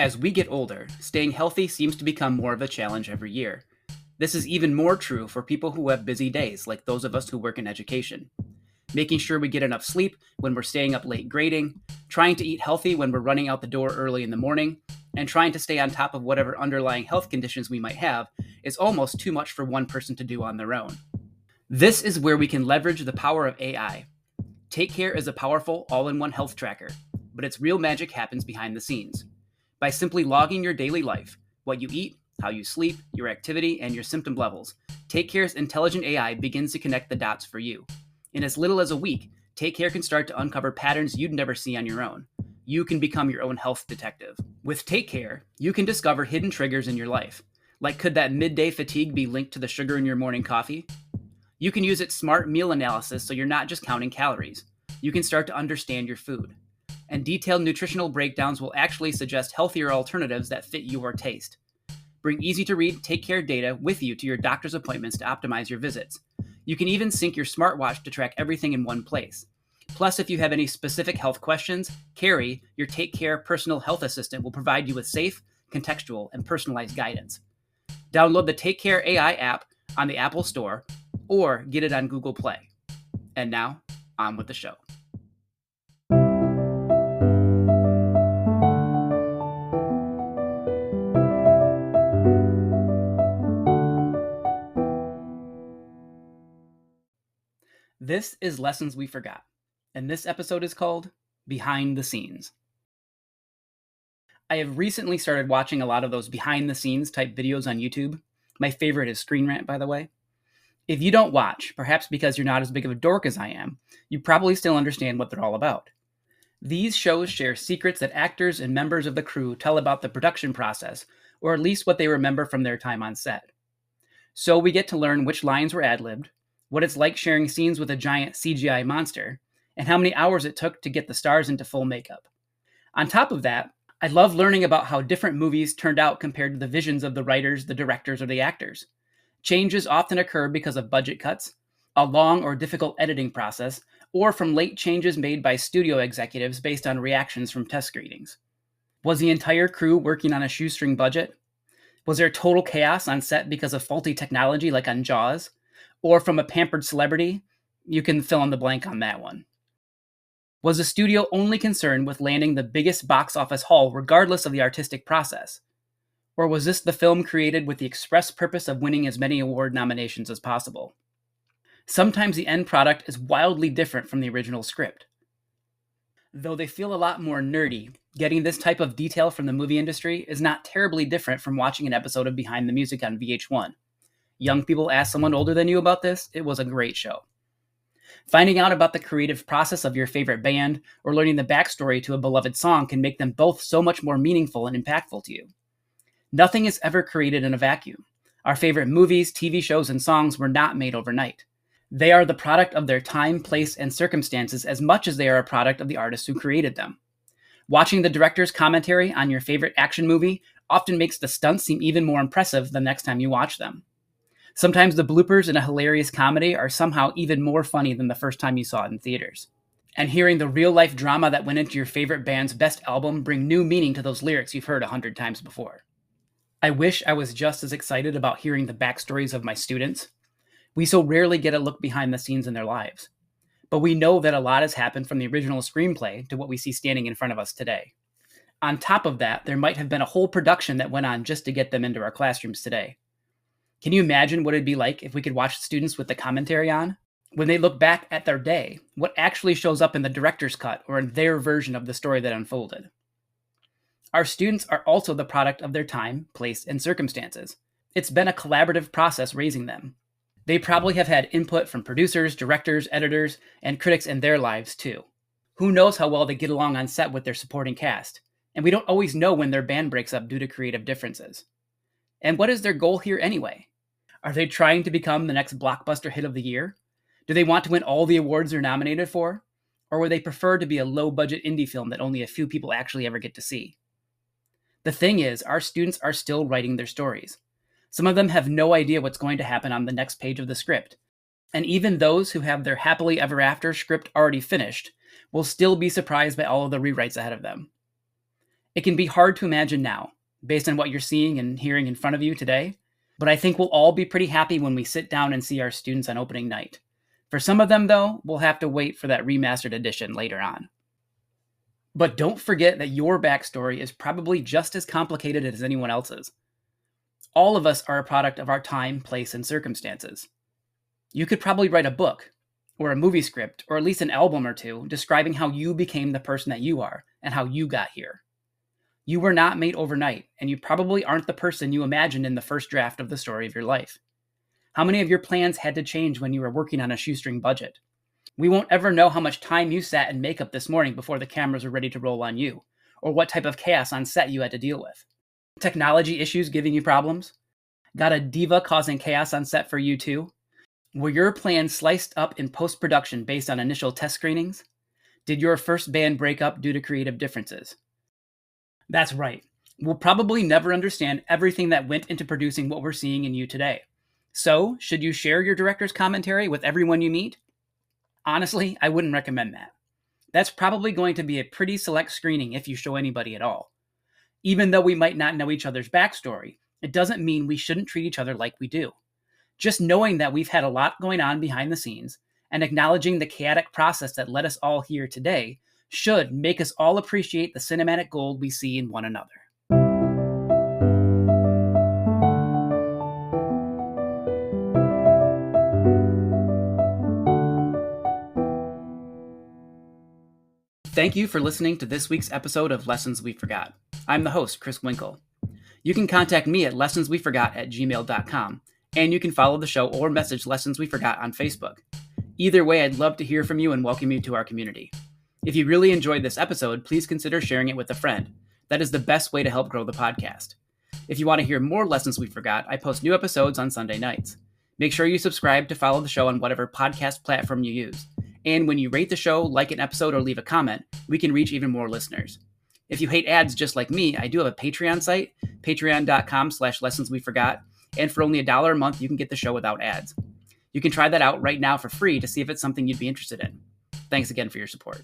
As we get older, staying healthy seems to become more of a challenge every year. This is even more true for people who have busy days, like those of us who work in education. Making sure we get enough sleep when we're staying up late grading, trying to eat healthy when we're running out the door early in the morning, and trying to stay on top of whatever underlying health conditions we might have is almost too much for one person to do on their own. This is where we can leverage the power of AI. Take Care is a powerful all-in-one health tracker, but its real magic happens behind the scenes. By simply logging your daily life, what you eat, how you sleep, your activity, and your symptom levels, Take Care's intelligent AI begins to connect the dots for you. In as little as a week, Take Care can start to uncover patterns you'd never see on your own. You can become your own health detective. With Take Care, you can discover hidden triggers in your life. Like, could that midday fatigue be linked to the sugar in your morning coffee? You can use its smart meal analysis so you're not just counting calories. You can start to understand your food. And detailed nutritional breakdowns will actually suggest healthier alternatives that fit your taste. Bring easy-to-read Take Care data with you to your doctor's appointments to optimize your visits. You can even sync your smartwatch to track everything in one place. Plus, if you have any specific health questions, Carrie, your Take Care personal health assistant, will provide you with safe, contextual, and personalized guidance. Download the Take Care AI app on the Apple Store or get it on Google Play. And now, on with the show. This is Lessons We Forgot, and this episode is called Behind the Scenes. I have recently started watching a lot of those behind the scenes type videos on YouTube. My favorite is Screen Rant, by the way. If you don't watch, perhaps because you're not as big of a dork as I am, you probably still understand what they're all about. These shows share secrets that actors and members of the crew tell about the production process, or at least what they remember from their time on set. So we get to learn which lines were ad-libbed, what it's like sharing scenes with a giant CGI monster, and how many hours it took to get the stars into full makeup. On top of that, I love learning about how different movies turned out compared to the visions of the writers, the directors, or the actors. Changes often occur because of budget cuts, a long or difficult editing process, or from late changes made by studio executives based on reactions from test screenings. Was the entire crew working on a shoestring budget? Was there total chaos on set because of faulty technology like on Jaws? Or from a pampered celebrity? You can fill in the blank on that one. Was the studio only concerned with landing the biggest box office haul regardless of the artistic process? Or was this the film created with the express purpose of winning as many award nominations as possible? Sometimes the end product is wildly different from the original script. Though they feel a lot more nerdy, getting this type of detail from the movie industry is not terribly different from watching an episode of Behind the Music on VH1. Young people ask someone older than you about this, it was a great show. Finding out about the creative process of your favorite band or learning the backstory to a beloved song can make them both so much more meaningful and impactful to you. Nothing is ever created in a vacuum. Our favorite movies, TV shows, and songs were not made overnight. They are the product of their time, place, and circumstances as much as they are a product of the artists who created them. Watching the director's commentary on your favorite action movie often makes the stunts seem even more impressive the next time you watch them. Sometimes the bloopers in a hilarious comedy are somehow even more funny than the first time you saw it in theaters. And hearing the real-life drama that went into your favorite band's best album bring new meaning to those lyrics you've heard 100 times before. I wish I was just as excited about hearing the backstories of my students. We so rarely get a look behind the scenes in their lives. But we know that a lot has happened from the original screenplay to what we see standing in front of us today. On top of that, there might have been a whole production that went on just to get them into our classrooms today. Can you imagine what it'd be like if we could watch students with the commentary on? When they look back at their day, what actually shows up in the director's cut or in their version of the story that unfolded? Our students are also the product of their time, place, and circumstances. It's been a collaborative process raising them. They probably have had input from producers, directors, editors, and critics in their lives too. Who knows how well they get along on set with their supporting cast? And we don't always know when their band breaks up due to creative differences. And what is their goal here anyway? Are they trying to become the next blockbuster hit of the year? Do they want to win all the awards they're nominated for? Or would they prefer to be a low-budget indie film that only a few people actually ever get to see? The thing is, our students are still writing their stories. Some of them have no idea what's going to happen on the next page of the script. And even those who have their happily ever after script already finished will still be surprised by all of the rewrites ahead of them. It can be hard to imagine now, based on what you're seeing and hearing in front of you today, but I think we'll all be pretty happy when we sit down and see our students on opening night. For some of them, though, we'll have to wait for that remastered edition later on. But don't forget that your backstory is probably just as complicated as anyone else's. All of us are a product of our time, place, and circumstances. You could probably write a book, or a movie script, or at least an album or two describing how you became the person that you are and how you got here. You were not made overnight, and you probably aren't the person you imagined in the first draft of the story of your life. How many of your plans had to change when you were working on a shoestring budget? We won't ever know how much time you sat in makeup this morning before the cameras were ready to roll on you, or what type of chaos on set you had to deal with. Technology issues giving you problems? Got a diva causing chaos on set for you too? Were your plans sliced up in post-production based on initial test screenings? Did your first band break up due to creative differences? That's right. We'll probably never understand everything that went into producing what we're seeing in you today. So, should you share your director's commentary with everyone you meet? Honestly, I wouldn't recommend that. That's probably going to be a pretty select screening if you show anybody at all. Even though we might not know each other's backstory, it doesn't mean we shouldn't treat each other like we do. Just knowing that we've had a lot going on behind the scenes and acknowledging the chaotic process that led us all here today should make us all appreciate the cinematic gold we see in one another. Thank you for listening to this week's episode of Lessons We Forgot. I'm the host, Chris Winkle. You can contact me at lessonsweforgot@gmail.com, and you can follow the show or message Lessons We Forgot on Facebook. Either way, I'd love to hear from you and welcome you to our community. If you really enjoyed this episode, please consider sharing it with a friend. That is the best way to help grow the podcast. If you want to hear more Lessons We Forgot, I post new episodes on Sunday nights. Make sure you subscribe to follow the show on whatever podcast platform you use. And when you rate the show, like an episode, or leave a comment, we can reach even more listeners. If you hate ads just like me, I do have a Patreon site, patreon.com/lessonsweforgot, and for only $1 a month, you can get the show without ads. You can try that out right now for free to see if it's something you'd be interested in. Thanks again for your support.